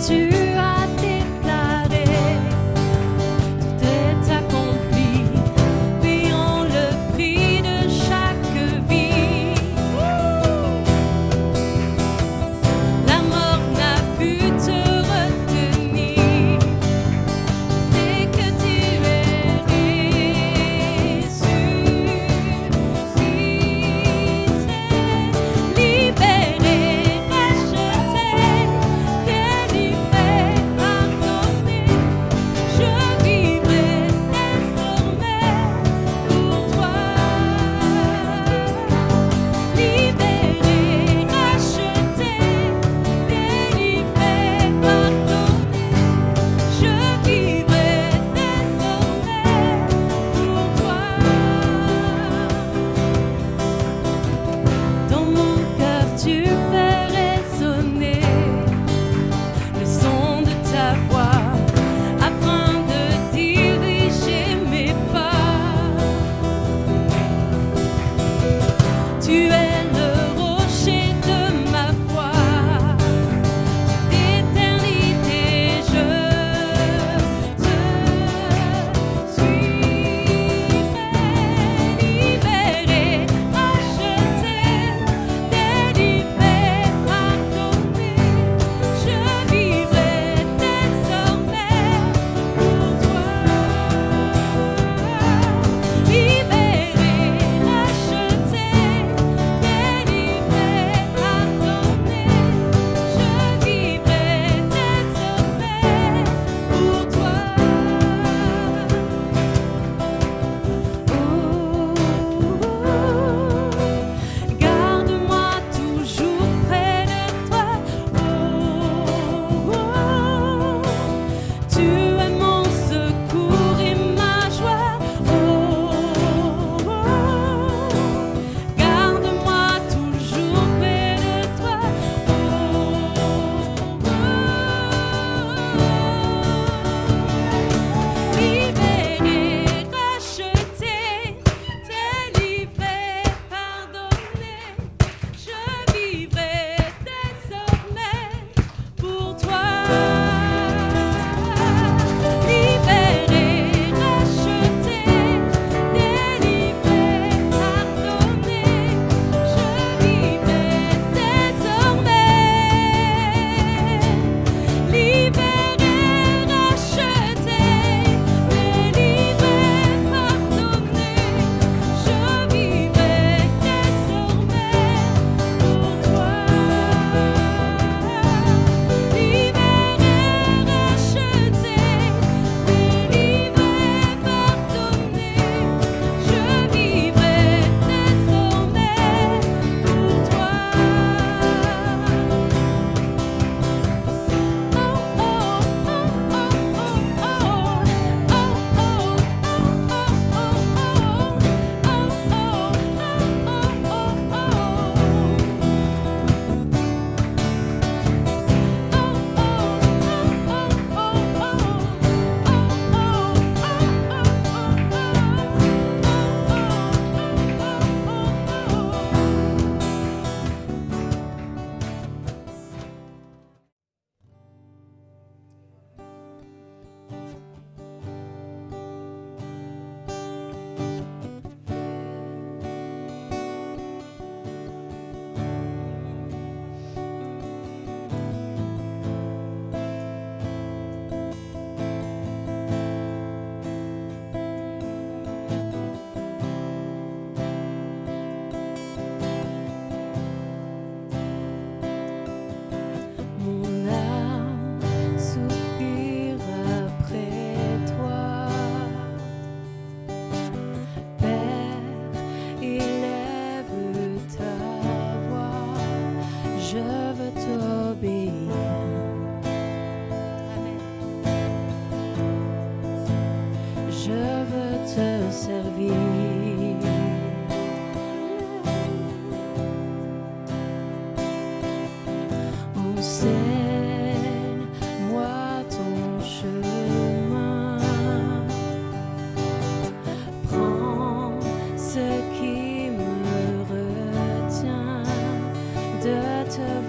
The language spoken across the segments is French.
te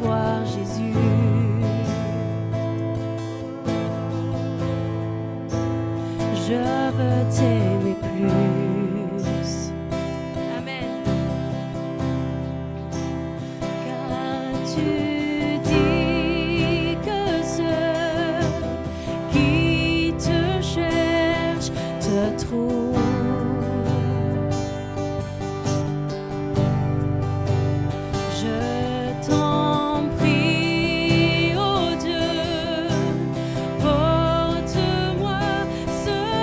voir, Jésus. veux t'aimer plus. Amen. Car tu dis que ceux qui te cherchent te trouvent. Je t'en prie, oh Dieu, porte-moi secours.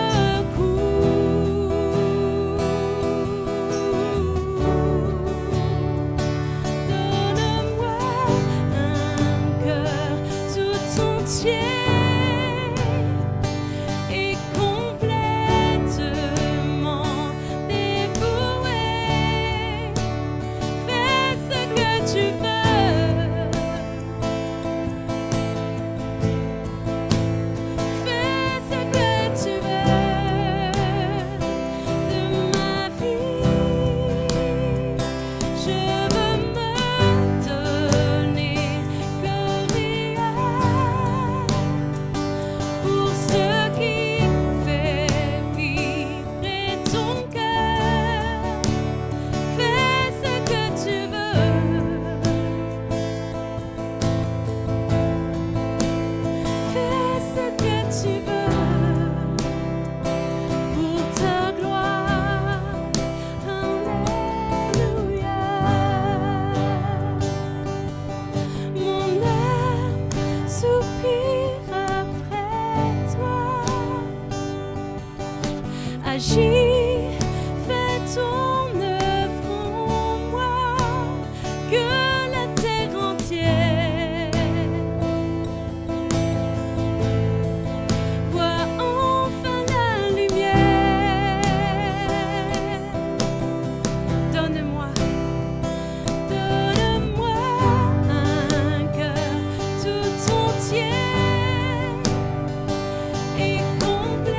Donne-moi un cœur tout entier et complètement dévoué. Fais ce que tu veux. Fais ce que tu veux de ma vie. Je veux me donner comme rien pour ce qui fait vibrer ton cœur. Fais ce que tu veux. Fais ce que tu veux pour ta gloire. Alléluia. Mon âme soupire après toi. Agis, fais ton œuvre en moi, que la terre entière voit enfin la lumière. Donne-moi un cœur tout entier et complètement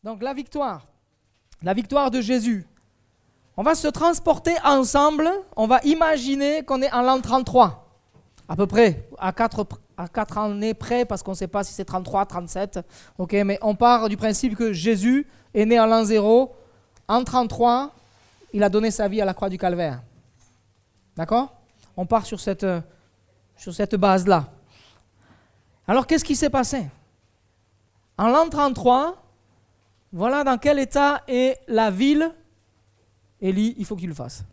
Donc la victoire de Jésus. On va se transporter ensemble, on va imaginer qu'on est en l'an 33, à peu près, à 4 années près, parce qu'on ne sait pas si c'est 33, 37, ok, mais on part du principe que Jésus est né en l'an 0, en 33, il a donné sa vie à la croix du Calvaire. D'accord ? On part sur cette base-là. Alors qu'est-ce qui s'est passé ? En l'an 33, voilà dans quel état est la ville. Élie, il faut que tu le fasses.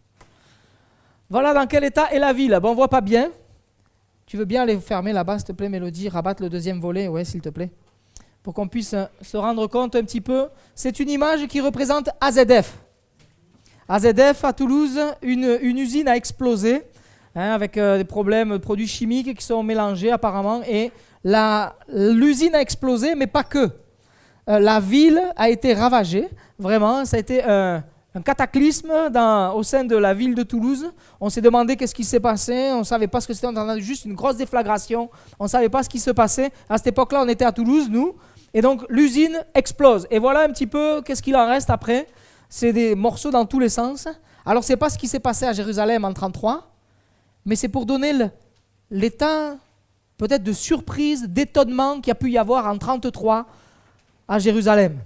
Voilà dans quel état est la ville. Bon, on ne voit pas bien. Tu veux bien aller fermer là-bas, s'il te plaît, Mélodie, rabattre le deuxième volet, ouais, s'il te plaît, pour qu'on puisse se rendre compte un petit peu. C'est une image qui représente AZF. AZF, à Toulouse, une usine a explosé, avec des problèmes de produits chimiques qui sont mélangés apparemment, et l'usine a explosé, mais pas que. La ville a été ravagée, vraiment, ça a été un cataclysme au sein de la ville de Toulouse. On s'est demandé qu'est-ce qui s'est passé, on ne savait pas ce que c'était, on entendait juste une grosse déflagration, on ne savait pas ce qui se passait. À cette époque-là, on était à Toulouse, nous, et donc l'usine explose. Et voilà un petit peu qu'est-ce qu'il en reste après. C'est des morceaux dans tous les sens. Alors, ce n'est pas ce qui s'est passé à Jérusalem en 1933, mais c'est pour donner l'état peut-être de surprise, d'étonnement qu'il y a pu y avoir en 1933 à Jérusalem.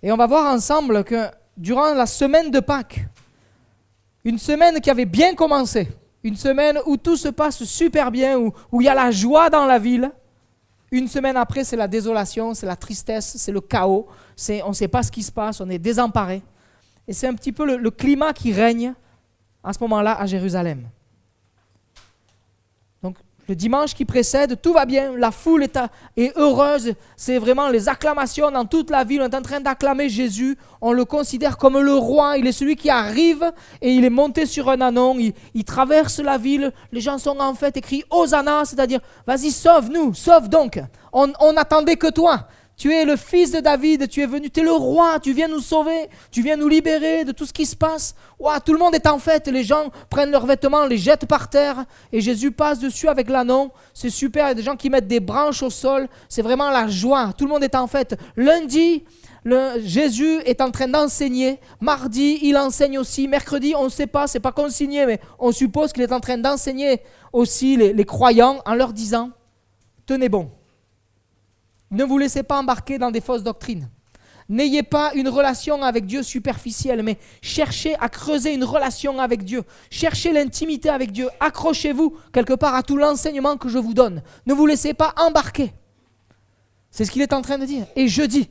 Et on va voir ensemble que durant la semaine de Pâques, une semaine qui avait bien commencé, une semaine où tout se passe super bien, où il y a la joie dans la ville, une semaine après, c'est la désolation, c'est la tristesse, c'est le chaos, on ne sait pas ce qui se passe, on est désemparé. Et c'est un petit peu le climat qui règne à ce moment-là à Jérusalem. Donc, le dimanche qui précède, tout va bien, la foule est heureuse, c'est vraiment les acclamations dans toute la ville, on est en train d'acclamer Jésus, on le considère comme le roi, il est celui qui arrive et il est monté sur un ânon, il traverse la ville, les gens sont en fête et crient Hosanna, c'est-à-dire vas-y sauve-nous, sauve donc, on n'attendait que toi. Tu es le fils de David, tu es venu, tu es le roi, tu viens nous sauver, tu viens nous libérer de tout ce qui se passe. Ouah, tout le monde est en fête, les gens prennent leurs vêtements, les jettent par terre et Jésus passe dessus avec l'ânon. C'est super, il y a des gens qui mettent des branches au sol, c'est vraiment la joie, tout le monde est en fête. Lundi, Jésus est en train d'enseigner, mardi, il enseigne aussi, mercredi, on ne sait pas, c'est pas consigné, mais on suppose qu'il est en train d'enseigner aussi les croyants en leur disant « Tenez bon ». Ne vous laissez pas embarquer dans des fausses doctrines. N'ayez pas une relation avec Dieu superficielle, mais cherchez à creuser une relation avec Dieu. Cherchez l'intimité avec Dieu. Accrochez-vous quelque part à tout l'enseignement que je vous donne. Ne vous laissez pas embarquer. C'est ce qu'il est en train de dire. Et jeudi,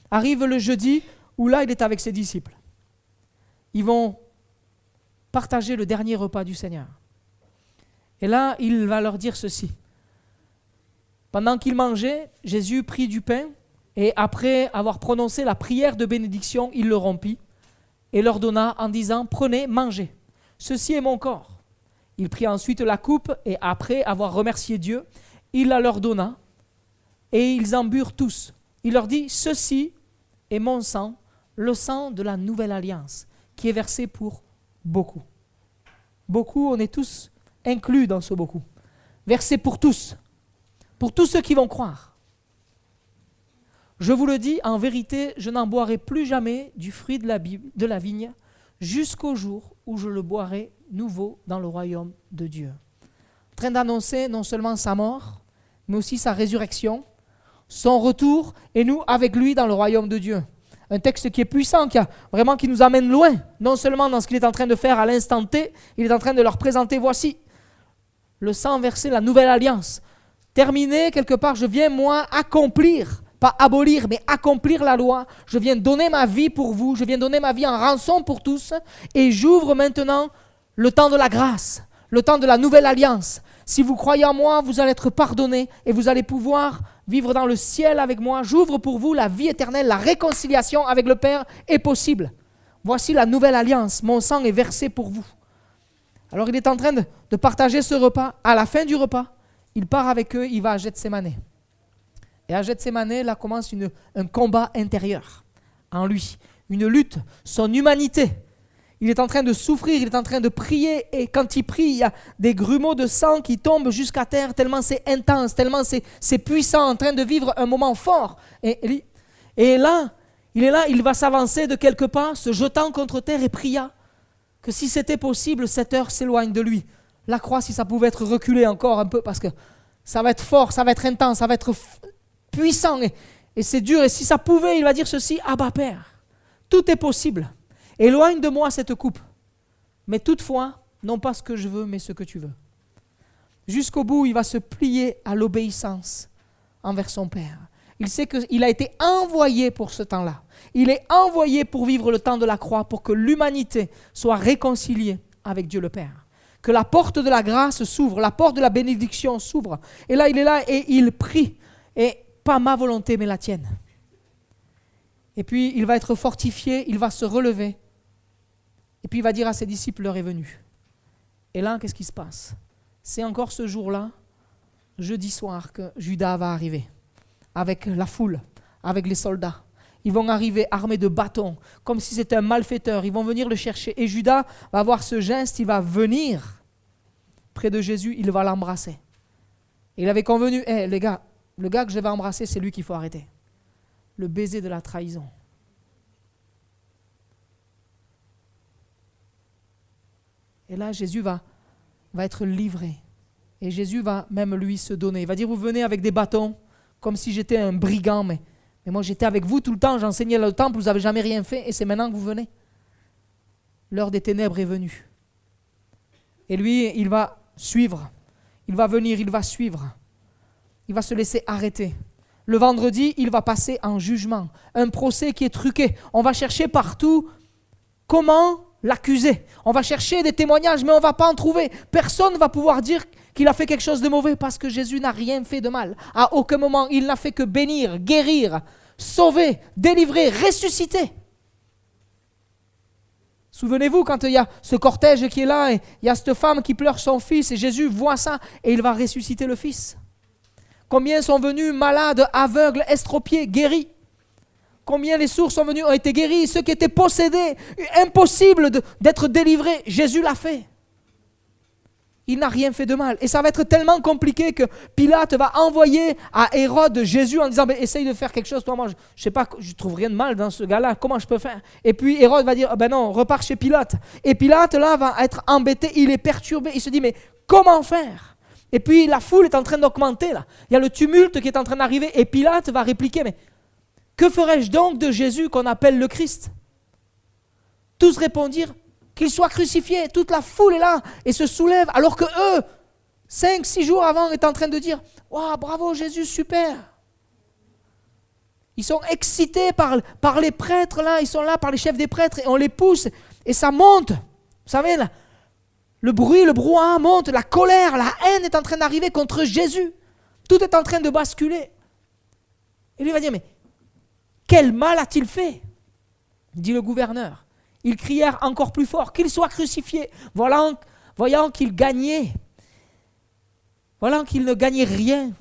arrive le jeudi où là, il est avec ses disciples. Ils vont partager le dernier repas du Seigneur. Et là, il va leur dire ceci. Pendant qu'ils mangeaient, Jésus prit du pain et après avoir prononcé la prière de bénédiction, il le rompit et leur donna en disant « Prenez, mangez, ceci est mon corps ». Il prit ensuite la coupe et après avoir remercié Dieu, il la leur donna et ils en burent tous. Il leur dit « Ceci est mon sang, le sang de la nouvelle alliance qui est versé pour beaucoup ». Beaucoup, on est tous inclus dans ce beaucoup. Versé pour tous ceux qui vont croire. Je vous le dis, en vérité, je n'en boirai plus jamais du fruit de la vigne jusqu'au jour où je le boirai nouveau dans le royaume de Dieu. En train d'annoncer non seulement sa mort, mais aussi sa résurrection, son retour, et nous avec lui dans le royaume de Dieu. Un texte qui est puissant, qui nous amène loin, non seulement dans ce qu'il est en train de faire à l'instant T, il est en train de leur présenter, voici, le sang versé, la nouvelle alliance. Terminé, quelque part, je viens, moi, accomplir, pas abolir, mais accomplir la loi. Je viens donner ma vie pour vous, je viens donner ma vie en rançon pour tous, et j'ouvre maintenant le temps de la grâce, le temps de la nouvelle alliance. Si vous croyez en moi, vous allez être pardonnés, et vous allez pouvoir vivre dans le ciel avec moi. J'ouvre pour vous la vie éternelle, la réconciliation avec le Père est possible. Voici la nouvelle alliance, mon sang est versé pour vous. Alors il est en train de partager ce repas. À la fin du repas, il part avec eux, il va à Gethsémanée. Et à Gethsémanée, là commence un combat intérieur en lui, une lutte, son humanité. Il est en train de souffrir, il est en train de prier, et quand il prie, il y a des grumeaux de sang qui tombent jusqu'à terre, tellement c'est intense, tellement c'est puissant, en train de vivre un moment fort. Et Et là, il est là, il va s'avancer de quelques pas, se jetant contre terre et pria que si c'était possible, cette heure s'éloigne de lui. La croix, si ça pouvait être reculé encore un peu, parce que ça va être fort, ça va être intense, ça va être puissant, et c'est dur. Et si ça pouvait, il va dire ceci: Abba Père, tout est possible. Éloigne de moi cette coupe. Mais toutefois, non pas ce que je veux, mais ce que tu veux. Jusqu'au bout, il va se plier à l'obéissance envers son Père. Il sait qu'il a été envoyé pour ce temps-là. Il est envoyé pour vivre le temps de la croix, pour que l'humanité soit réconciliée avec Dieu le Père. Que la porte de la grâce s'ouvre, la porte de la bénédiction s'ouvre. Et là, il est là et il prie. Et pas ma volonté, mais la tienne. Et puis, il va être fortifié, il va se relever. Et puis, il va dire à ses disciples: l'heure est venue. Et là, qu'est-ce qui se passe? C'est encore ce jour-là, jeudi soir, que Judas va arriver. Avec la foule, avec les soldats. Ils vont arriver armés de bâtons, comme si c'était un malfaiteur. Ils vont venir le chercher. Et Judas va avoir ce geste, il va venir près de Jésus, il va l'embrasser. Et il avait convenu: les gars, le gars que je vais embrasser, c'est lui qu'il faut arrêter. Le baiser de la trahison. Et là, Jésus va être livré. Et Jésus va même lui se donner. Il va dire: vous venez avec des bâtons, comme si j'étais un brigand, mais moi j'étais avec vous tout le temps, j'enseignais le temple, vous n'avez jamais rien fait, et c'est maintenant que vous venez. L'heure des ténèbres est venue. Et lui, il va suivre. Il va venir, il va suivre. Il va se laisser arrêter. Le vendredi, il va passer en jugement. Un procès qui est truqué. On va chercher partout comment l'accuser. On va chercher des témoignages, mais on ne va pas en trouver. Personne ne va pouvoir dire qu'il a fait quelque chose de mauvais, parce que Jésus n'a rien fait de mal. À aucun moment, il n'a fait que bénir, guérir, sauver, délivrer, ressusciter. Souvenez-vous, quand il y a ce cortège qui est là, et il y a cette femme qui pleure son fils, et Jésus voit ça, et il va ressusciter le fils. Combien sont venus malades, aveugles, estropiés, guéris? Combien les sourds sont venus, ont été guéris? Ceux qui étaient possédés, impossible d'être délivrés, Jésus l'a fait. Il n'a rien fait de mal. Et ça va être tellement compliqué que Pilate va envoyer à Hérode Jésus en disant: essaye de faire quelque chose, toi, moi je ne sais pas, je trouve rien de mal dans ce gars-là, comment je peux faire? Et puis Hérode va dire: non, repars chez Pilate. Et Pilate là va être embêté, il est perturbé, il se dit: mais comment faire? Et puis la foule est en train d'augmenter là. Il y a le tumulte qui est en train d'arriver, et Pilate va répliquer: mais que ferais-je donc de Jésus qu'on appelle le Christ? Tous répondirent: qu'il soit crucifié. Toute la foule est là et se soulève, alors que eux, 5-6 jours avant, étaient en train de dire: wow, bravo Jésus, super. Ils sont excités par les prêtres là, ils sont là par les chefs des prêtres, et on les pousse et ça monte. Vous savez, là, le bruit, le brouhaha monte, la colère, la haine est en train d'arriver contre Jésus. Tout est en train de basculer. Et lui va dire: mais quel mal a-t-il fait? Dit le gouverneur. Ils crièrent encore plus fort: qu'il soit crucifié. Voyant qu'ils gagnaient, voyant qu'ils ne gagnaient rien,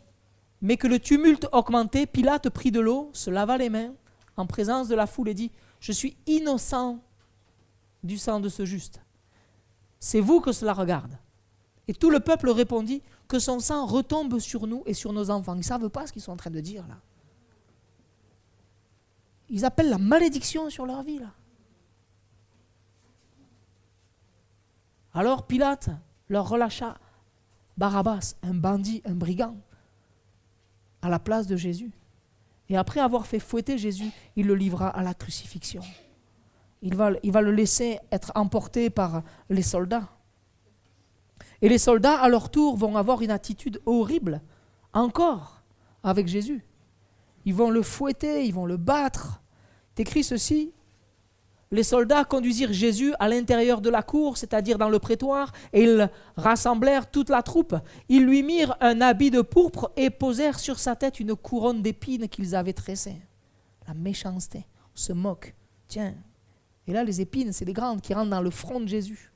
mais que le tumulte augmentait, Pilate prit de l'eau, se lava les mains en présence de la foule et dit: je suis innocent du sang de ce juste. C'est vous que cela regarde. Et tout le peuple répondit: que son sang retombe sur nous et sur nos enfants. Ils ne savent pas ce qu'ils sont en train de dire là. Ils appellent la malédiction sur leur vie là. Alors Pilate leur relâcha Barabbas, un bandit, un brigand, à la place de Jésus. Et après avoir fait fouetter Jésus, il le livra à la crucifixion. Il va le laisser être emporté par les soldats. Et les soldats, à leur tour, vont avoir une attitude horrible, encore, avec Jésus. Ils vont le fouetter, ils vont le battre. C'est écrit ceci: les soldats conduisirent Jésus à l'intérieur de la cour, c'est-à-dire dans le prétoire, et ils rassemblèrent toute la troupe. Ils lui mirent un habit de pourpre et posèrent sur sa tête une couronne d'épines qu'ils avaient tressée. La méchanceté, on se moque. Tiens, et là les épines, c'est les grandes qui rentrent dans le front de Jésus.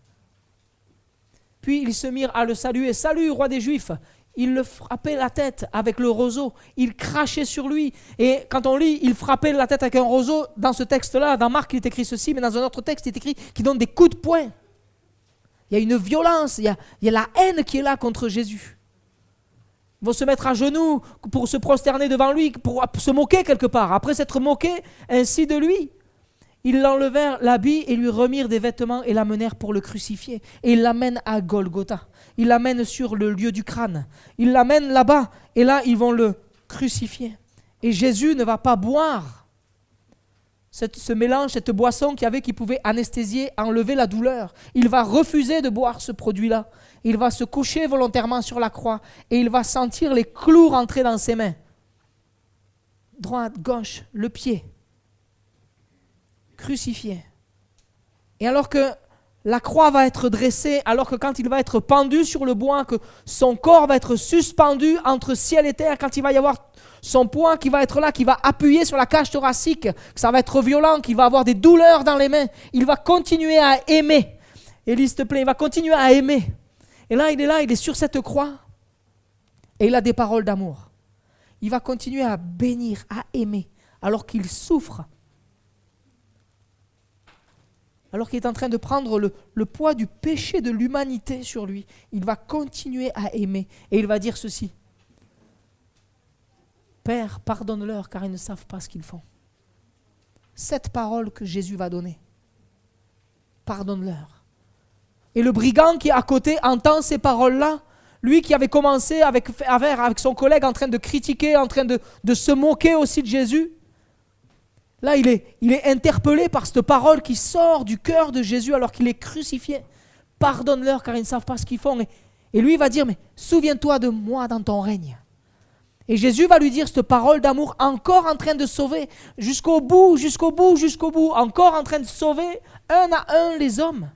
Puis ils se mirent à le saluer. « Salut, roi des Juifs !» Ils le frappaient la tête avec le roseau, ils crachaient sur lui. Et quand on lit, ils frappaient la tête avec un roseau, dans ce texte-là, dans Marc, il est écrit ceci, mais dans un autre texte, il est écrit qu'ils donnent des coups de poing. Il y a une violence, il y a la haine qui est là contre Jésus. Ils vont se mettre à genoux pour se prosterner devant lui, pour se moquer quelque part. Après s'être moqués ainsi de lui, ils l'enlevèrent l'habit et lui remirent des vêtements et l'amenèrent pour le crucifier. Et ils l'amènent à Golgotha. Ils l'amènent sur le lieu du crâne. Ils l'amènent là-bas et là, ils vont le crucifier. Et Jésus ne va pas boire ce mélange, cette boisson qui pouvait anesthésier, enlever la douleur. Il va refuser de boire ce produit-là. Il va se coucher volontairement sur la croix et il va sentir les clous rentrer dans ses mains. Droite, gauche, le pied. Crucifié. Et alors que la croix va être dressée, alors que quand il va être pendu sur le bois, que son corps va être suspendu entre ciel et terre, quand il va y avoir son poing qui va être là, qui va appuyer sur la cage thoracique, que ça va être violent, qu'il va avoir des douleurs dans les mains, il va continuer à aimer. Élie, s'il te plaît, il va continuer à aimer. Et là, il est sur cette croix, et il a des paroles d'amour. Il va continuer à bénir, à aimer, alors qu'il souffre. Alors qu'il est en train de prendre le poids du péché de l'humanité sur lui, il va continuer à aimer. Et il va dire ceci. Père, pardonne-leur car ils ne savent pas ce qu'ils font. Cette parole que Jésus va donner. Pardonne-leur. Et le brigand qui est à côté entend ces paroles-là. Lui qui avait commencé avec son collègue en train de critiquer, en train de se moquer aussi de Jésus. Là, il est interpellé par cette parole qui sort du cœur de Jésus alors qu'il est crucifié. Pardonne-leur car ils ne savent pas ce qu'ils font. Et lui va dire, mais souviens-toi de moi dans ton règne. Et Jésus va lui dire cette parole d'amour, encore en train de sauver, jusqu'au bout, encore en train de sauver un à un les hommes.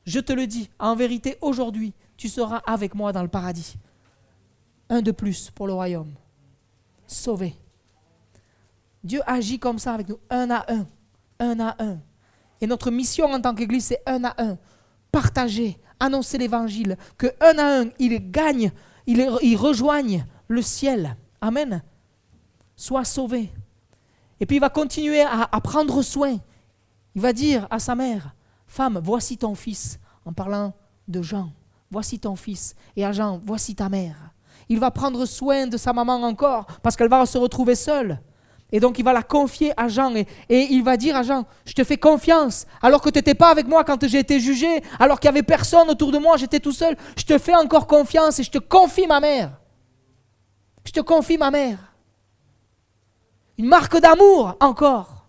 Je te le dis, en vérité, aujourd'hui, tu seras avec moi dans le paradis. Un de plus pour le royaume. Sauvé. Dieu agit comme ça avec nous, un à un. Et notre mission en tant qu'Église, c'est un à un. Partager, annoncer l'Évangile, que un à un, ils rejoignent le ciel. Amen. Sois sauvé. Et puis il va continuer à prendre soin. Il va dire à sa mère, femme, voici ton fils, en parlant de Jean. Voici ton fils. Et à Jean, voici ta mère. Il va prendre soin de sa maman encore, parce qu'elle va se retrouver seule. Et donc il va la confier à Jean et il va dire à Jean, je te fais confiance, alors que tu n'étais pas avec moi quand j'ai été jugé, alors qu'il n'y avait personne autour de moi, j'étais tout seul, je te fais encore confiance et je te confie ma mère. Je te confie ma mère. Une marque d'amour encore.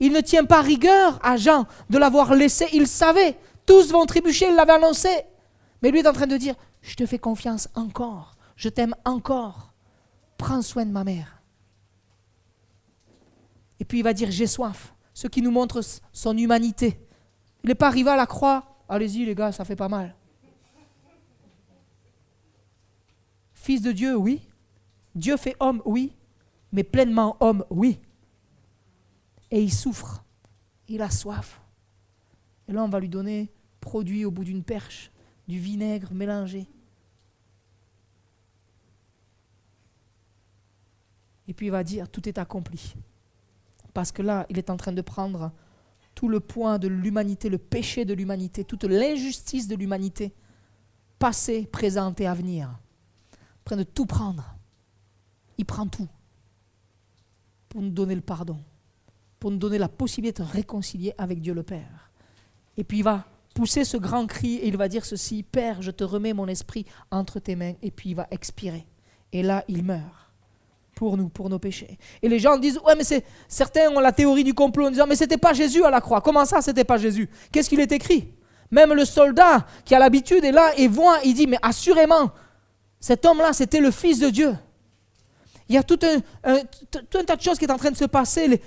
Il ne tient pas rigueur à Jean de l'avoir laissé, il savait, tous vont trébucher, il l'avait annoncé. Mais lui est en train de dire, je te fais confiance encore, je t'aime encore. Prends soin de ma mère. Et puis il va dire, j'ai soif. Ce qui nous montre son humanité. Il n'est pas arrivé à la croix. Allez-y les gars, ça fait pas mal. Fils de Dieu, oui. Dieu fait homme, oui. Mais pleinement homme, oui. Et il souffre. Il a soif. Et là, on va lui donner, produit au bout d'une perche, du vinaigre mélangé. Et puis il va dire, tout est accompli. Parce que là, il est en train de prendre tout le poids de l'humanité, le péché de l'humanité, toute l'injustice de l'humanité, passé, présent et à venir. Il est en train de tout prendre. Il prend tout pour nous donner le pardon, pour nous donner la possibilité de réconcilier avec Dieu le Père. Et puis il va pousser ce grand cri et il va dire ceci, Père, je te remets mon esprit entre tes mains. Et puis il va expirer. Et là, il meurt. Pour nous, pour nos péchés. Et les gens disent, ouais, mais certains ont la théorie du complot en disant, mais c'était pas Jésus à la croix. Comment ça, c'était pas Jésus? Qu'est-ce qu'il est écrit? Même le soldat qui a l'habitude est là et voit, il dit, mais assurément, cet homme-là, c'était le Fils de Dieu. Il y a tout un tas de choses qui est en train de se passer.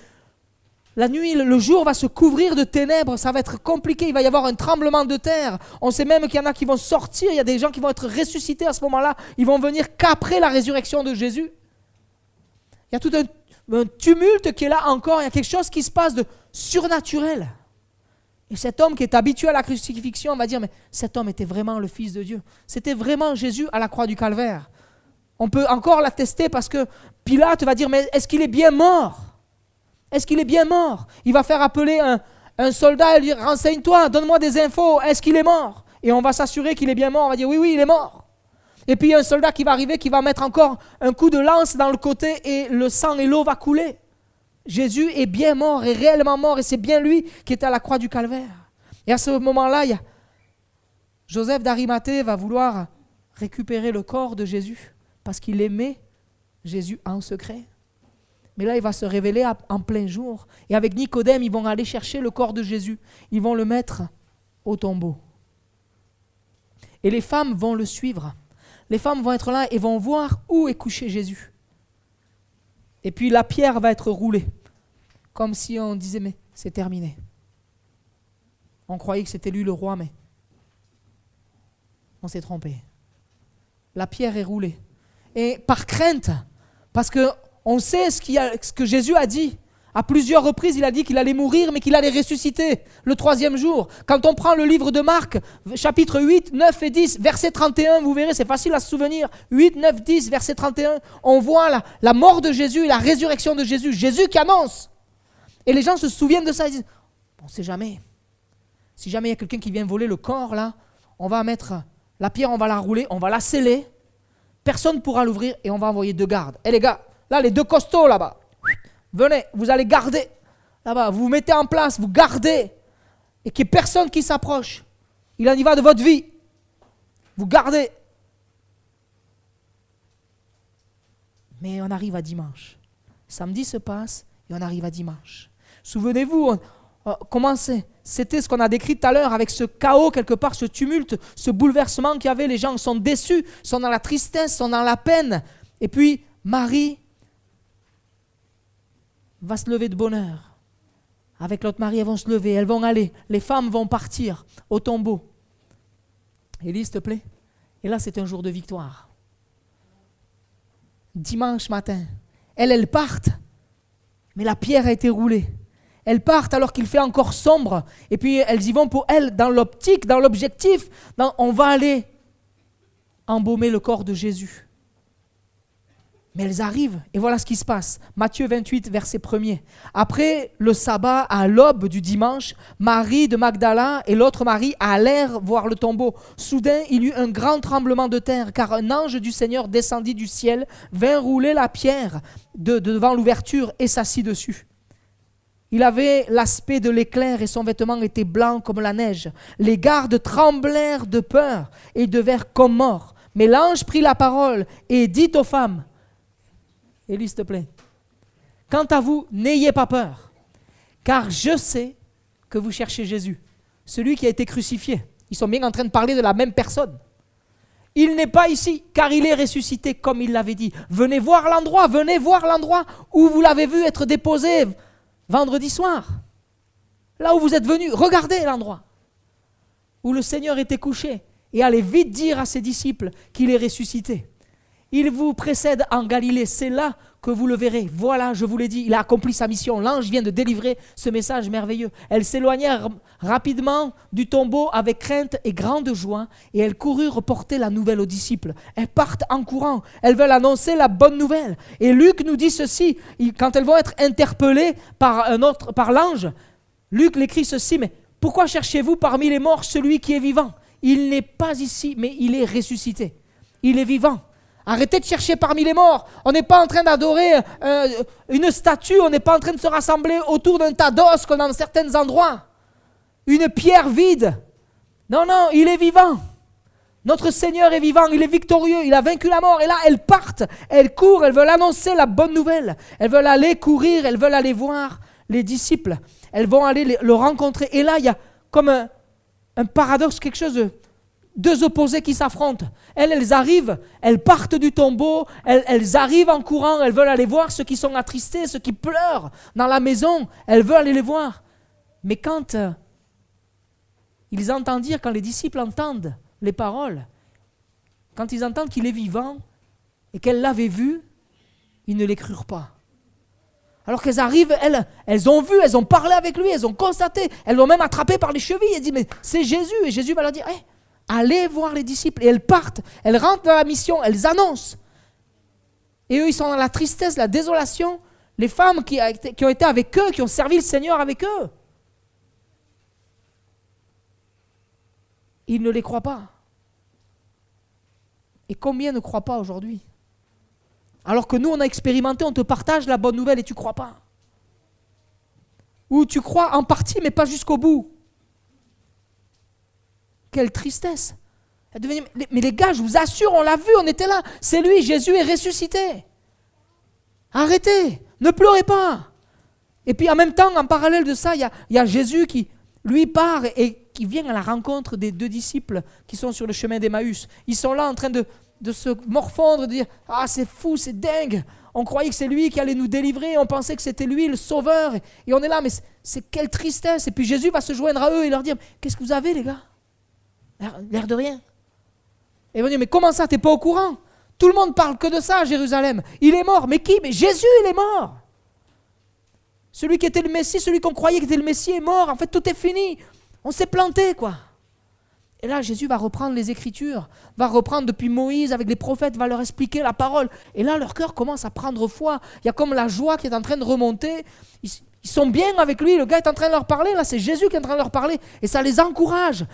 La nuit, le jour va se couvrir de ténèbres, ça va être compliqué, il va y avoir un tremblement de terre. On sait même qu'il y en a qui vont sortir, il y a des gens qui vont être ressuscités à ce moment-là. Ils vont venir qu'après la résurrection de Jésus. Il y a tout un tumulte qui est là encore. Il y a quelque chose qui se passe de surnaturel. Et cet homme qui est habitué à la crucifixion va dire, mais cet homme était vraiment le Fils de Dieu. C'était vraiment Jésus à la croix du Calvaire. On peut encore l'attester parce que Pilate va dire, mais est-ce qu'il est bien mort? Est-ce qu'il est bien mort? Il va faire appeler un soldat et lui dire, renseigne-toi, donne-moi des infos, est-ce qu'il est mort? Et on va s'assurer qu'il est bien mort. On va dire, oui, il est mort. Et puis il y a un soldat qui va arriver, qui va mettre encore un coup de lance dans le côté et le sang et l'eau va couler. Jésus est bien mort, est réellement mort, et c'est bien lui qui est à la croix du calvaire. Et à ce moment-là, Joseph d'Arimathée va vouloir récupérer le corps de Jésus parce qu'il aimait Jésus en secret. Mais là, il va se révéler en plein jour. Et avec Nicodème, ils vont aller chercher le corps de Jésus. Ils vont le mettre au tombeau. Et les femmes vont le suivre. Les femmes vont être là et vont voir où est couché Jésus. Et puis la pierre va être roulée. Comme si on disait, mais c'est terminé. On croyait que c'était lui le roi, mais on s'est trompé. La pierre est roulée. Et par crainte, parce qu'on sait ce que Jésus a dit. À plusieurs reprises, il a dit qu'il allait mourir, mais qu'il allait ressusciter le 3e jour. Quand on prend le livre de Marc, chapitre 8, 9 et 10, verset 31, vous verrez, c'est facile à se souvenir. 8, 9, 10, verset 31, on voit la mort de Jésus et la résurrection de Jésus. Jésus qui annonce. Et les gens se souviennent de ça. Ils disent, on ne sait jamais. Si jamais il y a quelqu'un qui vient voler le corps, là, on va mettre la pierre, on va la rouler, on va la sceller. Personne ne pourra l'ouvrir et on va envoyer 2 gardes. Et les gars, là, les 2 costauds là-bas, venez, vous allez garder. Là-bas, vous vous mettez en place, vous gardez. Et qu'il n'y ait personne qui s'approche. Il en y va de votre vie. Vous gardez. Mais on arrive à dimanche. Samedi se passe et on arrive à dimanche. Souvenez-vous, comment c'était ce qu'on a décrit tout à l'heure avec ce chaos quelque part, ce tumulte, ce bouleversement qu'il y avait. Les gens sont déçus, sont dans la tristesse, sont dans la peine. Et puis, Marie va se lever de bonne heure. Avec l'autre Marie, elles vont se lever, elles vont aller. Les femmes vont partir au tombeau. Élie, s'il te plaît. Et là, c'est un jour de victoire. Dimanche matin, elles partent, mais la pierre a été roulée. Elles partent alors qu'il fait encore sombre. Et puis, elles y vont pour elles, dans l'optique, dans l'objectif. On va aller embaumer le corps de Jésus. Mais elles arrivent, et voilà ce qui se passe. Matthieu 28, verset 1er. Après le sabbat, à l'aube du dimanche, Marie de Magdala et l'autre Marie allèrent voir le tombeau. Soudain, il y eut un grand tremblement de terre, car un ange du Seigneur descendit du ciel, vint rouler la pierre devant l'ouverture et s'assit dessus. Il avait l'aspect de l'éclair et son vêtement était blanc comme la neige. Les gardes tremblèrent de peur et devinrent comme morts. Mais l'ange prit la parole et dit aux femmes, Élie, s'il te plaît. Quant à vous, n'ayez pas peur, car je sais que vous cherchez Jésus, celui qui a été crucifié. Ils sont bien en train de parler de la même personne. Il n'est pas ici, car il est ressuscité comme il l'avait dit. Venez voir l'endroit où vous l'avez vu être déposé vendredi soir. Là où vous êtes venus, regardez l'endroit où le Seigneur était couché et allez vite dire à ses disciples qu'il est ressuscité. Il vous précède en Galilée, c'est là que vous le verrez. Voilà, je vous l'ai dit, il a accompli sa mission. L'ange vient de délivrer ce message merveilleux. Elles s'éloignèrent rapidement du tombeau avec crainte et grande joie et elles coururent porter la nouvelle aux disciples. Elles partent en courant, elles veulent annoncer la bonne nouvelle. Et Luc nous dit ceci, quand elles vont être interpellées par l'ange, Luc l'écrit ceci, mais pourquoi cherchez-vous parmi les morts celui qui est vivant ? Il n'est pas ici, mais il est ressuscité. Il est vivant. Arrêtez de chercher parmi les morts. On n'est pas en train d'adorer une statue, on n'est pas en train de se rassembler autour d'un tas d'os comme dans certains endroits. Une pierre vide. Non, il est vivant. Notre Seigneur est vivant, il est victorieux, il a vaincu la mort. Et là, elles partent, elles courent, elles veulent annoncer la bonne nouvelle. Elles veulent aller courir, elles veulent aller voir les disciples. Elles vont aller le rencontrer. Et là, il y a comme un paradoxe, quelque chose de... 2 opposés qui s'affrontent. Elles arrivent, elles partent du tombeau, elles arrivent en courant, elles veulent aller voir ceux qui sont attristés, ceux qui pleurent dans la maison, elles veulent aller les voir. Mais quand ils entendent dire, quand les disciples entendent les paroles, quand ils entendent qu'il est vivant et qu'elles l'avaient vu, ils ne les crurent pas. Alors qu'elles arrivent, elles ont vu, elles ont parlé avec lui, elles ont constaté, elles l'ont même attrapé par les chevilles et dit mais c'est Jésus. Et Jésus va leur dire allez voir les disciples. Et elles partent, elles rentrent dans la mission, elles annoncent. Et eux, ils sont dans la tristesse, la désolation. Les femmes qui ont été avec eux, qui ont servi le Seigneur avec eux. Ils ne les croient pas. Et combien ne croient pas aujourd'hui? Alors que nous, on a expérimenté, on te partage la bonne nouvelle et tu ne crois pas. Ou tu crois en partie, mais pas jusqu'au bout. Quelle tristesse. Mais les gars, je vous assure, on l'a vu, on était là. C'est lui, Jésus est ressuscité. Arrêtez, ne pleurez pas. Et puis en même temps, en parallèle de ça, il y a Jésus qui, lui, part et qui vient à la rencontre des 2 disciples qui sont sur le chemin d'Emmaüs. Ils sont là en train de se morfondre, de dire « Ah, c'est fou, c'est dingue. On croyait que c'est lui qui allait nous délivrer, on pensait que c'était lui le sauveur. » Et on est là, mais c'est quelle tristesse. Et puis Jésus va se joindre à eux et leur dire « Qu'est-ce que vous avez, les gars? L'air de rien. » Et ils vont dire « Mais comment ça, t'es pas au courant? Tout le monde parle que de ça à Jérusalem. Il est mort. Mais qui? Mais Jésus, il est mort. Celui qui était le Messie, celui qu'on croyait qui était le Messie est mort. En fait, tout est fini. On s'est planté, quoi. » Et là, Jésus va reprendre les Écritures, va reprendre depuis Moïse avec les prophètes, va leur expliquer la parole. Et là, leur cœur commence à prendre foi. Il y a comme la joie qui est en train de remonter. Ils sont bien avec lui. Le gars est en train de leur parler. Là, c'est Jésus qui est en train de leur parler. Et ça les encourage.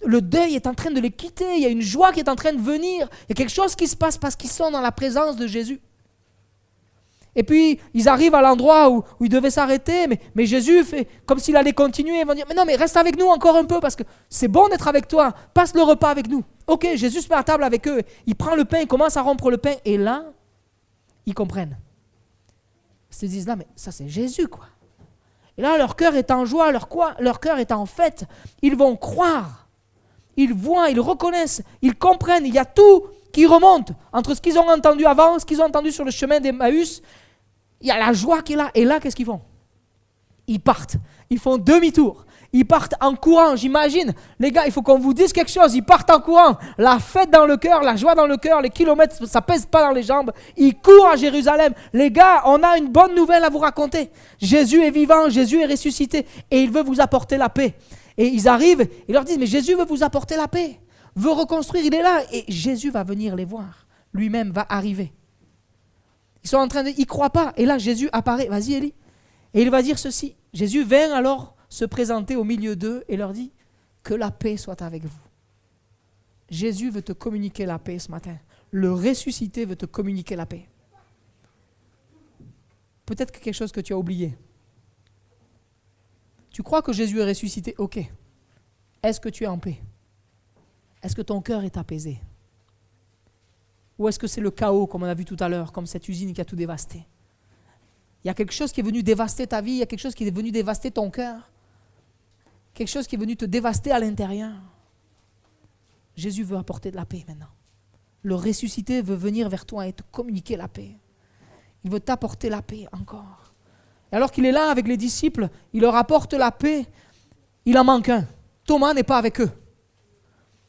Le deuil est en train de les quitter. Il y a une joie qui est en train de venir. Il y a quelque chose qui se passe parce qu'ils sont dans la présence de Jésus. Et puis, ils arrivent à l'endroit où ils devaient s'arrêter, mais Jésus fait comme s'il allait continuer. Ils vont dire, mais non, mais reste avec nous encore un peu, parce que c'est bon d'être avec toi. Passe le repas avec nous. Ok, Jésus se met à table avec eux. Il prend le pain, il commence à rompre le pain. Et là, ils comprennent. Ils se disent, là, mais ça c'est Jésus, quoi. Et là, leur cœur est en joie, leur cœur est en fête. Ils vont croire. Ils voient, ils reconnaissent, ils comprennent. Il y a tout qui remonte entre ce qu'ils ont entendu avant, ce qu'ils ont entendu sur le chemin d'Emmaüs. Il y a la joie qui est là. Et là, qu'est-ce qu'ils font? Ils partent. Ils font demi-tour. Ils partent en courant, j'imagine. Les gars, il faut qu'on vous dise quelque chose. Ils partent en courant. La fête dans le cœur, la joie dans le cœur, les kilomètres, ça pèse pas dans les jambes. Ils courent à Jérusalem. Les gars, on a une bonne nouvelle à vous raconter. Jésus est vivant, Jésus est ressuscité et il veut vous apporter la paix. Et ils arrivent, ils leur disent, mais Jésus veut vous apporter la paix. Veut reconstruire, il est là. Et Jésus va venir les voir. Lui-même va arriver. Ils sont en train de... Ils ne croient pas. Et là, Jésus apparaît. Vas-y, Élie. Et il va dire ceci. Jésus vint alors se présenter au milieu d'eux et leur dit que la paix soit avec vous. Jésus veut te communiquer la paix ce matin. Le ressuscité veut te communiquer la paix. Peut-être que quelque chose que tu as oublié. Tu crois que Jésus est ressuscité? Ok. Est-ce que tu es en paix? Est-ce que ton cœur est apaisé? Ou est-ce que c'est le chaos, comme on a vu tout à l'heure, comme cette usine qui a tout dévasté? Il y a quelque chose qui est venu dévaster ta vie, il y a quelque chose qui est venu dévaster ton cœur, quelque chose qui est venu te dévaster à l'intérieur. Jésus veut apporter de la paix maintenant. Le ressuscité veut venir vers toi et te communiquer la paix. Il veut t'apporter la paix encore. Et alors qu'il est là avec les disciples, il leur apporte la paix. Il en manque un. Thomas n'est pas avec eux.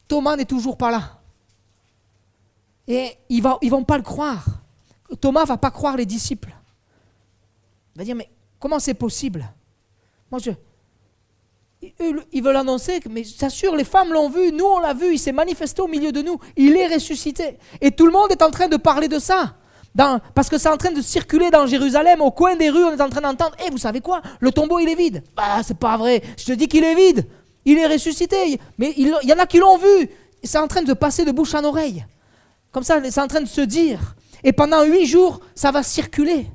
Thomas n'est toujours pas là. Et ils vont pas le croire. Thomas ne va pas croire les disciples. Il va dire, mais comment c'est possible? Ils veulent annoncer, mais j'assure, les femmes l'ont vu, nous on l'a vu, il s'est manifesté au milieu de nous, il est ressuscité. Et tout le monde est en train de parler de ça. Parce que c'est en train de circuler dans Jérusalem, au coin des rues, on est en train d'entendre, vous savez quoi? Le tombeau il est vide. Bah c'est pas vrai, je te dis qu'il est vide. Il est ressuscité. Mais il y en a qui l'ont vu. C'est en train de passer de bouche en oreille. Comme ça, c'est en train de se dire. Et pendant 8 jours, ça va circuler.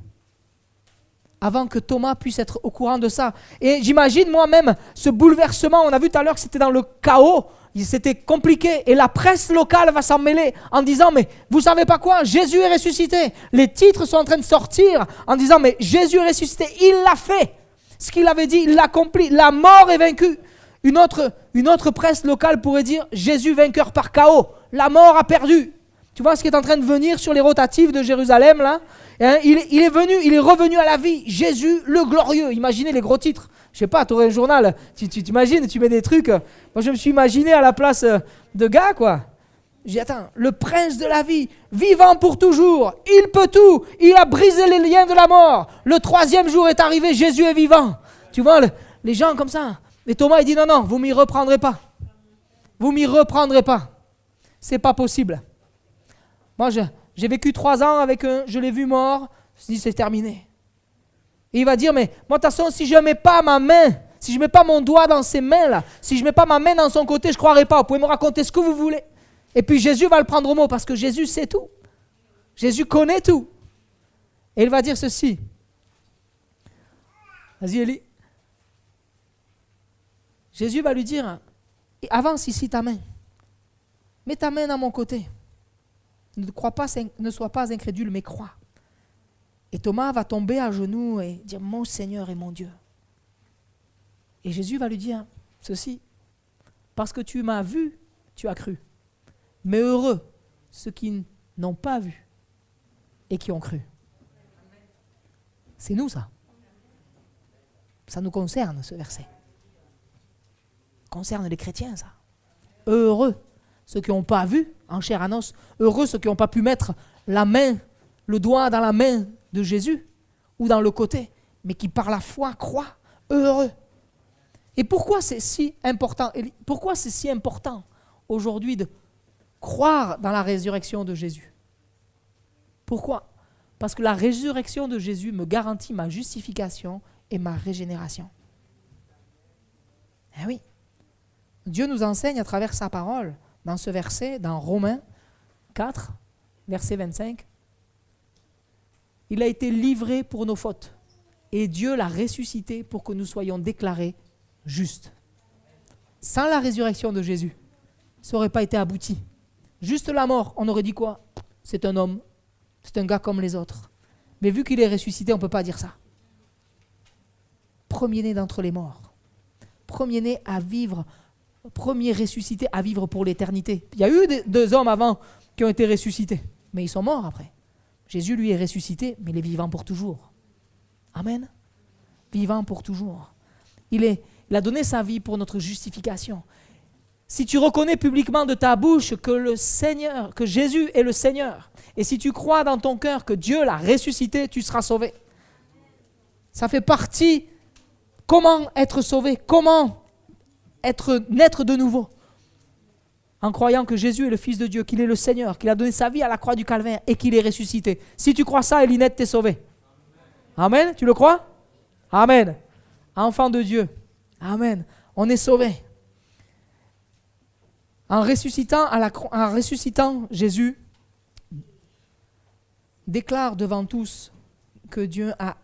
Avant que Thomas puisse être au courant de ça. Et j'imagine moi-même ce bouleversement. On a vu tout à l'heure que c'était dans le chaos. C'était compliqué. Et la presse locale va s'en mêler en disant, mais vous savez pas quoi? Jésus est ressuscité. Les titres sont en train de sortir en disant, mais Jésus est ressuscité. Il l'a fait. Ce qu'il avait dit, il l'a accompli. La mort est vaincue. Une autre presse locale pourrait dire, Jésus vainqueur par chaos. La mort a perdu. Tu vois ce qui est en train de venir sur les rotatives de Jérusalem là? Il est revenu à la vie. Jésus le glorieux. Imaginez les gros titres. Je sais pas, tu aurais un journal. Tu t'imagines, tu mets des trucs. Moi je me suis imaginé à la place de gars quoi. J'ai dit attends, le prince de la vie, vivant pour toujours. Il peut tout. Il a brisé les liens de la mort. Le 3e jour est arrivé. Jésus est vivant. Tu vois les gens comme ça. Et Thomas il dit non, vous m'y reprendrez pas. Vous m'y reprendrez pas. C'est pas possible. Moi, j'ai vécu 3 ans avec je l'ai vu mort, je dis c'est terminé. Et il va dire, mais moi de toute façon, si je ne mets pas ma main, si je ne mets pas mon doigt dans ses mains là, si je ne mets pas ma main dans son côté, je ne croirai pas. Vous pouvez me raconter ce que vous voulez. Et puis Jésus va le prendre au mot parce que Jésus sait tout. Jésus connaît tout. Et il va dire ceci. Vas-y, Élie. Jésus va lui dire, avance ici ta main. Mets ta main à mon côté. Ne sois pas incrédule, mais crois. Et Thomas va tomber à genoux et dire, mon Seigneur et mon Dieu. Et Jésus va lui dire ceci, parce que tu m'as vu, tu as cru. Mais heureux ceux qui n'ont pas vu et qui ont cru. C'est nous ça. Ça nous concerne ce verset. Ça concerne les chrétiens ça. Heureux ceux qui n'ont pas vu en chair à os. Heureux ceux qui n'ont pas pu mettre la main, le doigt dans la main de Jésus ou dans le côté, mais qui par la foi croient. Heureux. Et pourquoi c'est si important? Pourquoi c'est si important aujourd'hui de croire dans la résurrection de Jésus? Pourquoi? Parce que la résurrection de Jésus me garantit ma justification et ma régénération. Eh oui. Dieu nous enseigne à travers sa parole, dans ce verset, dans Romains 4, verset 25. Il a été livré pour nos fautes et Dieu l'a ressuscité pour que nous soyons déclarés justes. Sans la résurrection de Jésus, ça n'aurait pas été abouti. Juste la mort, on aurait dit quoi? C'est un homme, c'est un gars comme les autres. Mais vu qu'il est ressuscité, on ne peut pas dire ça. Premier-né d'entre les morts. Premier-né à vivre, premier ressuscité à vivre pour l'éternité. Il y a eu deux hommes avant qui ont été ressuscités, mais ils sont morts après. Jésus, lui, est ressuscité, mais il est vivant pour toujours. Amen. Vivant pour toujours. Il a donné sa vie pour notre justification. Si tu reconnais publiquement de ta bouche que Jésus est le Seigneur, et si tu crois dans ton cœur que Dieu l'a ressuscité, tu seras sauvé. Ça fait partie. Comment être sauvé? Comment naître de nouveau? En croyant que Jésus est le Fils de Dieu, qu'il est le Seigneur, qu'il a donné sa vie à la croix du Calvaire et qu'il est ressuscité. Si tu crois ça, Elinette, t'es sauvé. Amen. Tu le crois? Amen. Enfant de Dieu. Amen. On est sauvé. En ressuscitant, Jésus déclare devant tous que Dieu a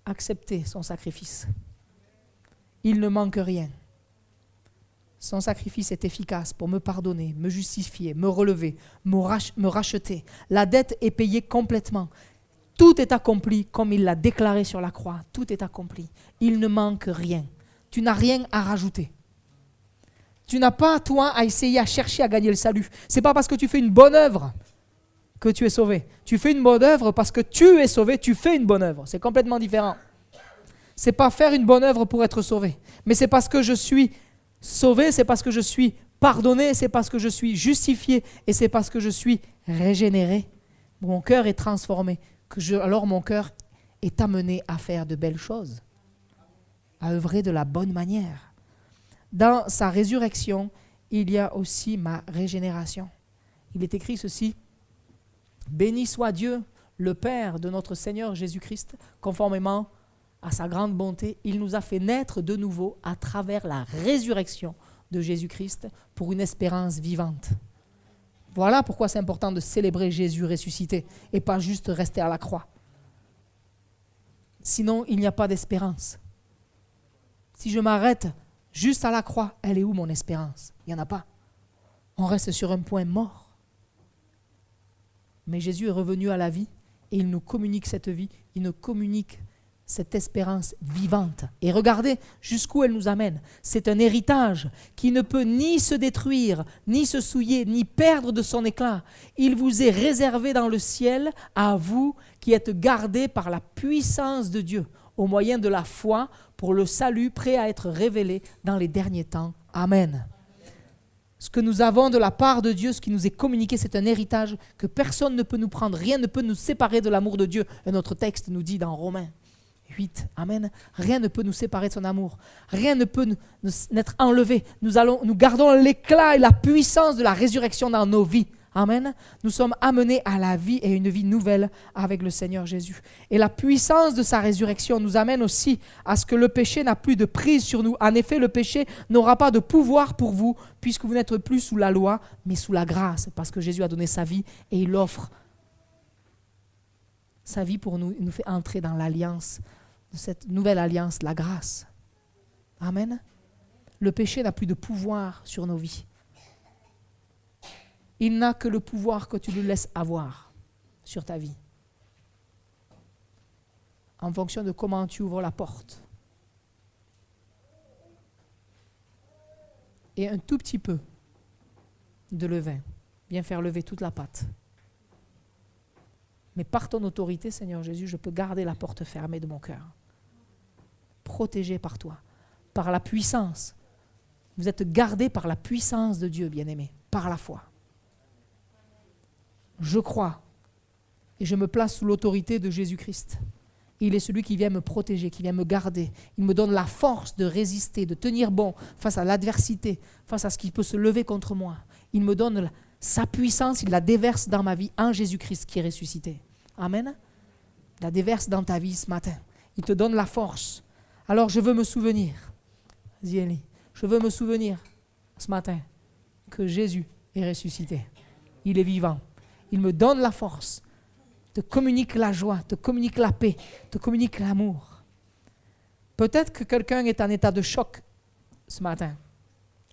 accepté son sacrifice. Il ne manque rien. Son sacrifice est efficace pour me pardonner, me justifier, me relever, me racheter. La dette est payée complètement. Tout est accompli comme il l'a déclaré sur la croix. Tout est accompli. Il ne manque rien. Tu n'as rien à rajouter. Tu n'as pas, toi, à essayer, à chercher à gagner le salut. Ce n'est pas parce que tu fais une bonne œuvre que tu es sauvé. Tu fais une bonne œuvre parce que tu es sauvé, tu fais une bonne œuvre. C'est complètement différent. Ce n'est pas faire une bonne œuvre pour être sauvé. Mais c'est parce que je suis sauvé, c'est parce que je suis pardonné, c'est parce que je suis justifié et c'est parce que je suis régénéré. Mon cœur est transformé. Alors mon cœur est amené à faire de belles choses, à œuvrer de la bonne manière. Dans sa résurrection, il y a aussi ma régénération. Il est écrit ceci: béni soit Dieu, le Père de notre Seigneur Jésus-Christ, conformément à sa grande bonté, il nous a fait naître de nouveau à travers la résurrection de Jésus-Christ pour une espérance vivante. Voilà pourquoi c'est important de célébrer Jésus ressuscité et pas juste rester à la croix. Sinon, il n'y a pas d'espérance. Si je m'arrête juste à la croix, elle est où mon espérance? Il n'y en a pas. On reste sur un point mort. Mais Jésus est revenu à la vie et il nous communique cette vie, il nous communique cette espérance vivante. Et regardez jusqu'où elle nous amène. C'est un héritage qui ne peut ni se détruire, ni se souiller, ni perdre de son éclat. Il vous est réservé dans le ciel, à vous qui êtes gardés par la puissance de Dieu, au moyen de la foi, pour le salut prêt à être révélé dans les derniers temps. Amen. Ce que nous avons de la part de Dieu, ce qui nous est communiqué, c'est un héritage que personne ne peut nous prendre, rien ne peut nous séparer de l'amour de Dieu. Et notre texte nous dit dans Romains. 8. Amen. Rien ne peut nous séparer de son amour. Rien ne peut nous être enlevé. Nous gardons l'éclat et la puissance de la résurrection dans nos vies. Amen. Nous sommes amenés à la vie et une vie nouvelle avec le Seigneur Jésus. Et la puissance de sa résurrection nous amène aussi à ce que le péché n'a plus de prise sur nous. En effet, le péché n'aura pas de pouvoir pour vous puisque vous n'êtes plus sous la loi, mais sous la grâce, parce que Jésus a donné sa vie et il offre sa vie pour nous. Il nous fait entrer dans l'alliance, de cette nouvelle alliance, la grâce. Amen. Le péché n'a plus de pouvoir sur nos vies. Il n'a que le pouvoir que tu lui laisses avoir sur ta vie. En fonction de comment tu ouvres la porte. Et un tout petit peu de levain vient faire lever toute la pâte. Mais par ton autorité, Seigneur Jésus, je peux garder la porte fermée de mon cœur. Protégé par toi, par la puissance. Vous êtes gardé par la puissance de Dieu, bien-aimé, par la foi. Je crois et je me place sous l'autorité de Jésus-Christ. Il est celui qui vient me protéger, qui vient me garder. Il me donne la force de résister, de tenir bon face à l'adversité, face à ce qui peut se lever contre moi. Il me donne sa puissance, il la déverse dans ma vie en Jésus-Christ qui est ressuscité. Amen. Il la déverse dans ta vie ce matin. Il te donne la force. Alors je veux me souvenir, vas-y Elie, je veux me souvenir ce matin que Jésus est ressuscité. Il est vivant. Il me donne la force, te communique la joie, te communique la paix, te communique l'amour. Peut-être que quelqu'un est en état de choc ce matin.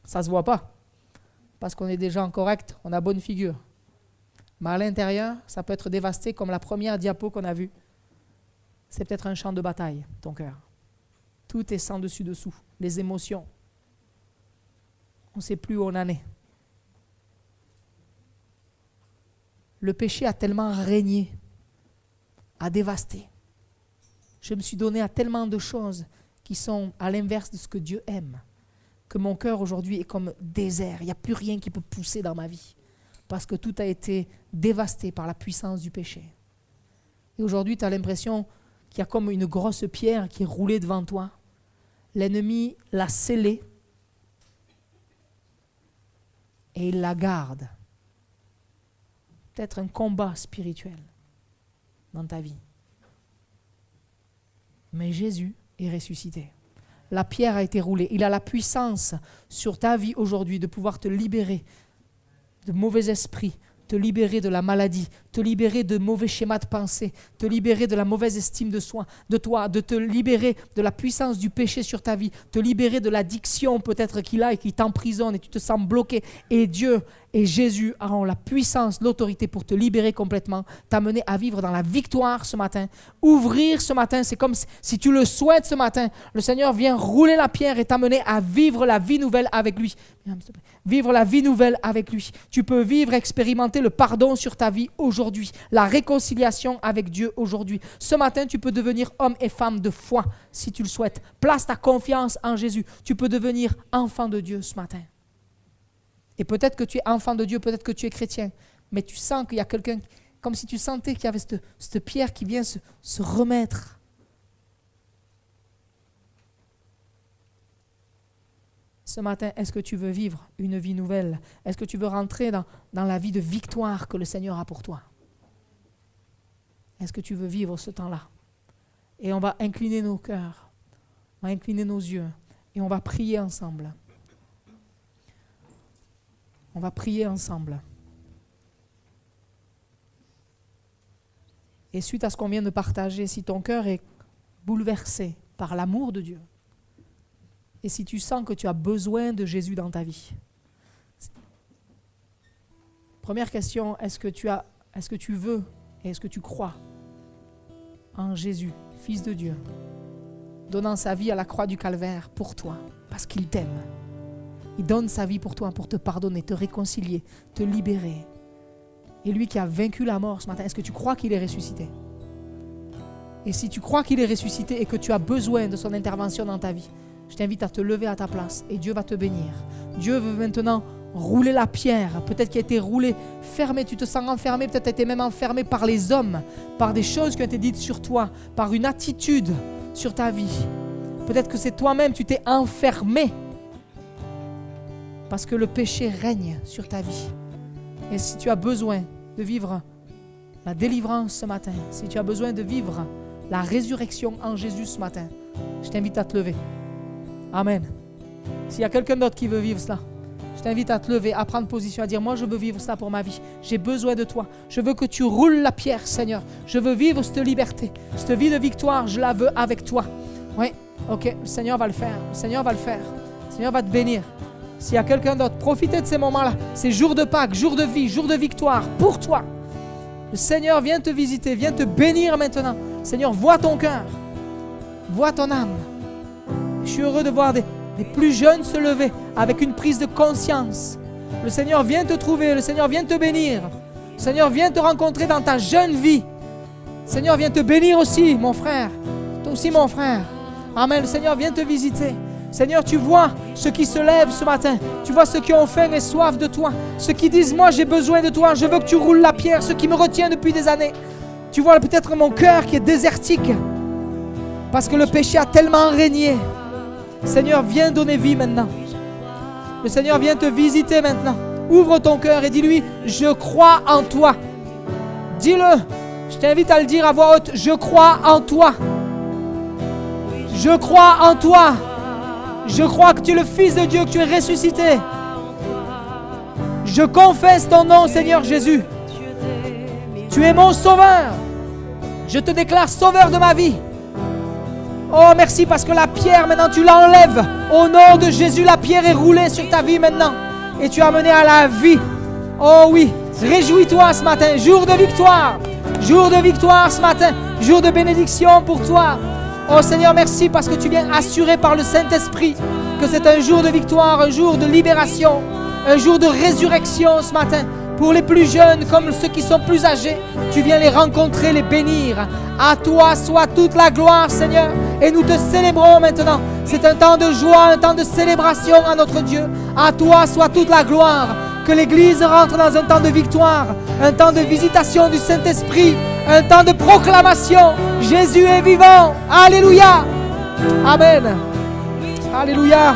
Ça ne se voit pas, parce qu'on est des gens corrects, on a bonne figure. Mais à l'intérieur, ça peut être dévasté comme la première diapo qu'on a vue. C'est peut-être un champ de bataille, ton cœur. Tout est sans dessus-dessous, les émotions. On ne sait plus où on en est. Le péché a tellement régné, a dévasté. Je me suis donné à tellement de choses qui sont à l'inverse de ce que Dieu aime, que mon cœur aujourd'hui est comme désert. Il n'y a plus rien qui peut pousser dans ma vie, parce que tout a été dévasté par la puissance du péché. Et aujourd'hui, tu as l'impression qu'il y a comme une grosse pierre qui est roulée devant toi. L'ennemi l'a scellée et il la garde. Peut-être un combat spirituel dans ta vie. Mais Jésus est ressuscité. La pierre a été roulée. Il a la puissance sur ta vie aujourd'hui de pouvoir te libérer de mauvais esprits, te libérer de la maladie, te libérer de mauvais schémas de pensée, te libérer de la mauvaise estime de soi, de toi, de te libérer de la puissance du péché sur ta vie, te libérer de l'addiction peut-être qu'il a et qui t'emprisonne et tu te sens bloqué. Et Dieu et Jésus auront la puissance, l'autorité pour te libérer complètement, t'amener à vivre dans la victoire ce matin. Ouvrir ce matin, c'est comme si tu le souhaites ce matin, le Seigneur vient rouler la pierre et t'amener à vivre la vie nouvelle avec lui. Vivre la vie nouvelle avec lui. Tu peux vivre, expérimenter le pardon sur ta vie aujourd'hui, la réconciliation avec Dieu aujourd'hui. Ce matin, tu peux devenir homme et femme de foi si tu le souhaites. Place ta confiance en Jésus. Tu peux devenir enfant de Dieu ce matin. Et peut-être que tu es enfant de Dieu, peut-être que tu es chrétien, mais tu sens qu'il y a quelqu'un, comme si tu sentais qu'il y avait cette pierre qui vient se remettre. Ce matin, est-ce que tu veux vivre une vie nouvelle? Est-ce que tu veux rentrer dans la vie de victoire que le Seigneur a pour toi? Est-ce que tu veux vivre ce temps-là? Et on va incliner nos cœurs, on va incliner nos yeux et on va prier ensemble. On va prier ensemble. Et suite à ce qu'on vient de partager, si ton cœur est bouleversé par l'amour de Dieu, et si tu sens que tu as besoin de Jésus dans ta vie, première question, est-ce que tu veux et est-ce que tu crois en Jésus, Fils de Dieu, donnant sa vie à la croix du Calvaire pour toi, parce qu'il t'aime. Il donne sa vie pour toi, pour te pardonner, te réconcilier, te libérer. Et lui qui a vaincu la mort ce matin, est-ce que tu crois qu'il est ressuscité? Et si tu crois qu'il est ressuscité et que tu as besoin de son intervention dans ta vie, je t'invite à te lever à ta place et Dieu va te bénir. Dieu veut maintenant rouler la pierre, peut-être qui a été roulée, fermée, tu te sens enfermé, peut-être tu as été même enfermé par les hommes, par des choses qui ont été dites sur toi, par une attitude sur ta vie. Peut-être que c'est toi-même, tu t'es enfermé parce que le péché règne sur ta vie. Et si tu as besoin de vivre la délivrance ce matin, si tu as besoin de vivre la résurrection en Jésus ce matin, je t'invite à te lever. Amen. S'il y a quelqu'un d'autre qui veut vivre cela, je t'invite à te lever, à prendre position, à dire, moi je veux vivre cela pour ma vie. J'ai besoin de toi. Je veux que tu roules la pierre, Seigneur. Je veux vivre cette liberté. Cette vie de victoire, je la veux avec toi. Oui, ok, le Seigneur va le faire. Le Seigneur va le faire. Le Seigneur va te bénir. S'il y a quelqu'un d'autre, profitez de ces moments-là. Ces jours de Pâques, jours de vie, jours de victoire pour toi. Le Seigneur vient te visiter, vient te bénir maintenant. Seigneur, vois ton cœur. Vois ton âme. Je suis heureux de voir des plus jeunes se lever avec une prise de conscience. Le Seigneur vient te trouver, le Seigneur vient te bénir. Le Seigneur vient te rencontrer dans ta jeune vie. Le Seigneur vient te bénir aussi, mon frère. Toi aussi, mon frère. Amen. Le Seigneur vient te visiter. Seigneur, tu vois ceux qui se lèvent ce matin. Tu vois ceux qui ont faim et soif de toi. Ceux qui disent, moi j'ai besoin de toi, je veux que tu roules la pierre. Ceux qui me retiennent depuis des années. Tu vois peut-être mon cœur qui est désertique. Parce que le péché a tellement régné. Seigneur, viens donner vie maintenant. Le Seigneur vient te visiter maintenant. Ouvre ton cœur et dis-lui, je crois en toi. Dis-le. Je t'invite à le dire à voix haute, je crois en toi. Je crois en toi. Je crois que tu es le Fils de Dieu, que tu es ressuscité. Je confesse ton nom, Seigneur Jésus. Tu es mon sauveur. Je te déclare sauveur de ma vie. Oh, merci parce que la pierre, maintenant, tu l'enlèves. Au nom de Jésus, la pierre est roulée sur ta vie maintenant. Et tu es amené à la vie. Oh oui, réjouis-toi ce matin. Jour de victoire. Jour de victoire ce matin. Jour de bénédiction pour toi. Oh Seigneur, merci parce que tu viens assurer par le Saint-Esprit que c'est un jour de victoire, un jour de libération, un jour de résurrection ce matin. Pour les plus jeunes comme ceux qui sont plus âgés, tu viens les rencontrer, les bénir. À toi soit toute la gloire, Seigneur. Et nous te célébrons maintenant. C'est un temps de joie, un temps de célébration à notre Dieu. À toi soit toute la gloire. Que l'Église rentre dans un temps de victoire, un temps de visitation du Saint-Esprit, un temps de proclamation. Jésus est vivant. Alléluia. Amen. Alléluia.